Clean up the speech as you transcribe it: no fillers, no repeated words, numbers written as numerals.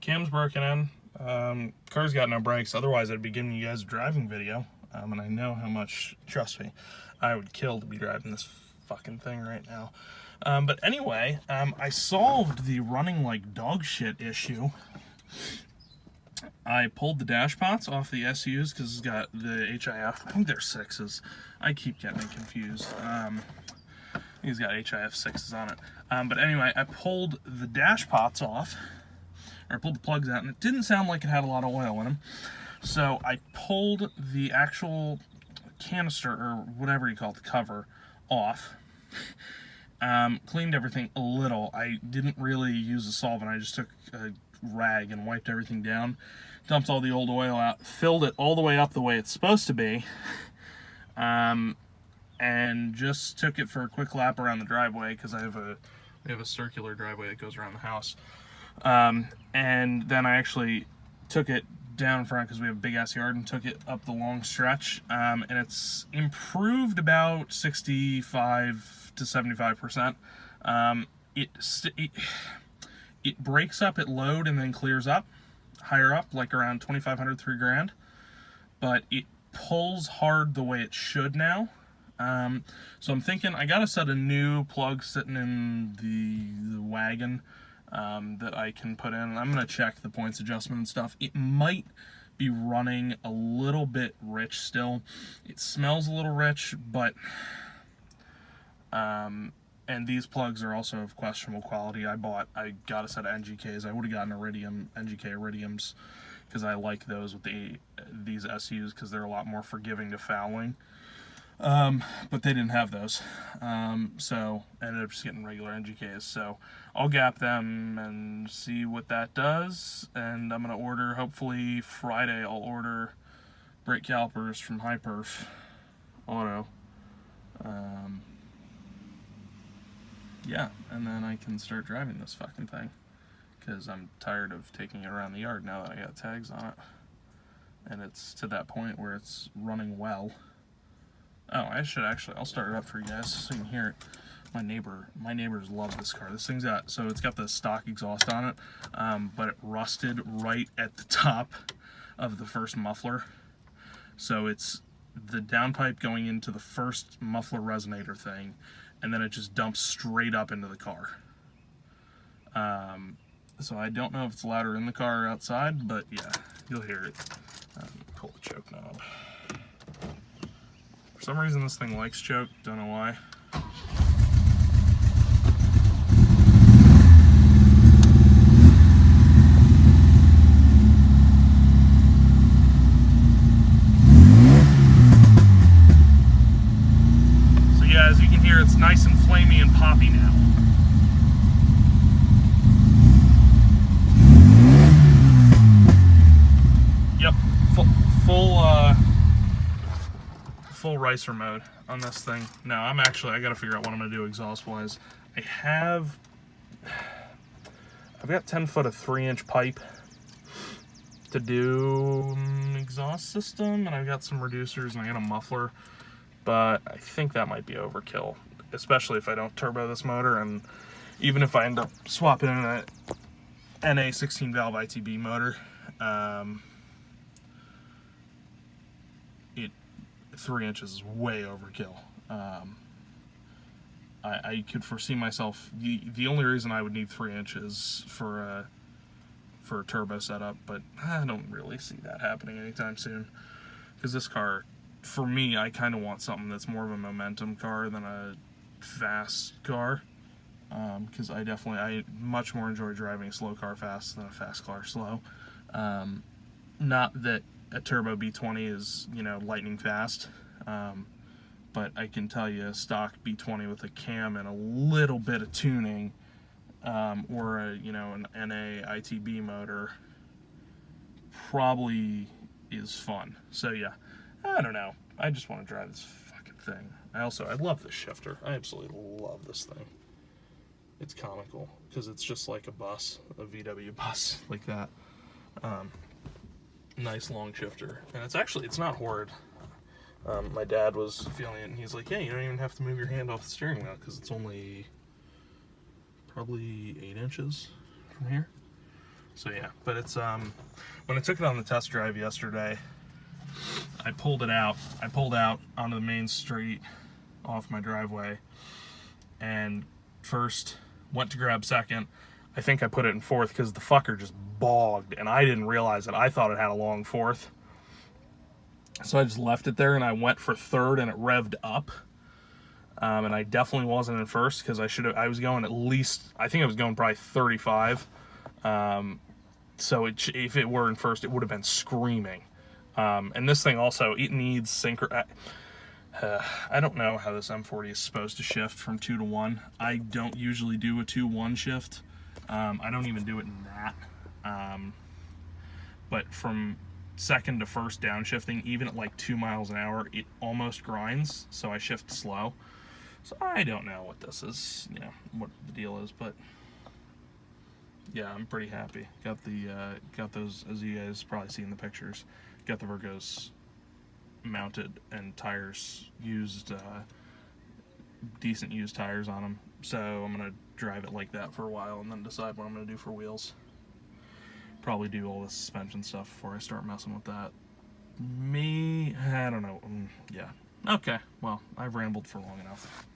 cam's broken in. Car's got no brakes. Otherwise, I'd be giving you guys a driving video. And I know how much, trust me, I would kill to be driving this fucking thing right now. But anyway, I solved the running like dog shit issue. I pulled the dash pots off the SUs because it's got the HIF. I think they're 6s. I keep getting it confused. He's got HIF 6s on it. But anyway, I pulled the dash pots off, or I pulled the plugs out, and it didn't sound like it had a lot of oil in them. So I pulled the actual canister, or whatever you call it, the cover, off. Cleaned everything a little. I didn't really use a solvent. I just took a rag and wiped everything down, dumped all the old oil out, filled it all the way up the way it's supposed to be, and just took it for a quick lap around the driveway because we have a circular driveway that goes around the house. And then I actually took it down in front because we have a big ass yard and took it up the long stretch, and it's improved about 65 to 75%. It breaks up at load and then clears up higher up, like around 2,500, $3,000, but it pulls hard the way it should now. So I'm thinking I got a set of new plugs sitting in the wagon that I can put in. I'm going to check the points adjustment and stuff. It might be running a little bit rich still. It smells a little rich, but and these plugs are also of questionable quality. I got a set of NGKs. I would have gotten NGK Iridiums, because I like those with these SUs because they're a lot more forgiving to fouling. But they didn't have those, so I ended up just getting regular NGKs. So I'll gap them and see what that does, and I'm going to order, hopefully Friday, I'll order brake calipers from Hyperf Auto. Yeah, and then I can start driving this fucking thing, because I'm tired of taking it around the yard now that I got tags on it, and it's to that point where it's running well. Oh, I'll start it up for you guys so you can hear it. My neighbors love this car. This thing's got, so it's got the stock exhaust on it, but it rusted right at the top of the first muffler. So it's the downpipe going into the first muffler resonator thing, and then it just dumps straight up into the car. So I don't know if it's louder in the car or outside, but yeah, you'll hear it. Pull the choke knob. For some reason this thing likes choke, don't know why. So yeah, as you can hear, it's nice and flamey and poppy now. Yep, full ricer mode on this thing. Now I gotta figure out what I'm gonna do exhaust wise. I've got 10 foot of 3-inch pipe to do exhaust system, and I've got some reducers, and I got a muffler, but I think that might be overkill, especially if I don't turbo this motor, and even if I end up swapping in a NA 16 valve ITB motor, 3 inches is way overkill. I could foresee myself, the only reason I would need 3 inches for a turbo setup, but I don't really see that happening anytime soon, because this car, for me, I kind of want something that's more of a momentum car than a fast car, because I much more enjoy driving a slow car fast than a fast car slow. Not that a turbo B20 is, lightning fast, but I can tell you a stock B20 with a cam and a little bit of tuning, or an NA ITB motor probably is fun. So yeah, I don't know. I just want to drive this fucking thing. I love this shifter. I absolutely love this thing. It's comical because it's just like a bus, a VW bus like that. Nice long shifter, and it's not horrid. My dad was feeling it, and he's like, "Hey, you don't even have to move your hand off the steering wheel because it's only probably 8 inches from here." So yeah, but it's when I took it on the test drive yesterday, I pulled it out. I pulled out onto the main street off my driveway, and first went to grab second. I think I put it in fourth because the fucker just bogged, and I didn't realize it. I thought it had a long fourth. So I just left it there, and I went for third, and it revved up. And I definitely wasn't in first because I was going at least, I think I was going probably 35. So if it were in first, it would have been screaming. And this thing also, it needs synchro. I don't know how this M40 is supposed to shift from 2 to 1. I don't usually do a 2-1 shift. I don't even do it in that. But from second to first downshifting, even at like 2 miles an hour, it almost grinds. So I shift slow. So I don't know what this is, what the deal is, but yeah, I'm pretty happy. Got those, as you guys probably see in the pictures, got the Virgos mounted and tires used, decent used tires on them. So I'm gonna drive it like that for a while and then decide what I'm gonna do for wheels. Probably do all the suspension stuff before I start messing with that. I don't know. Yeah. Okay. Well, I've rambled for long enough.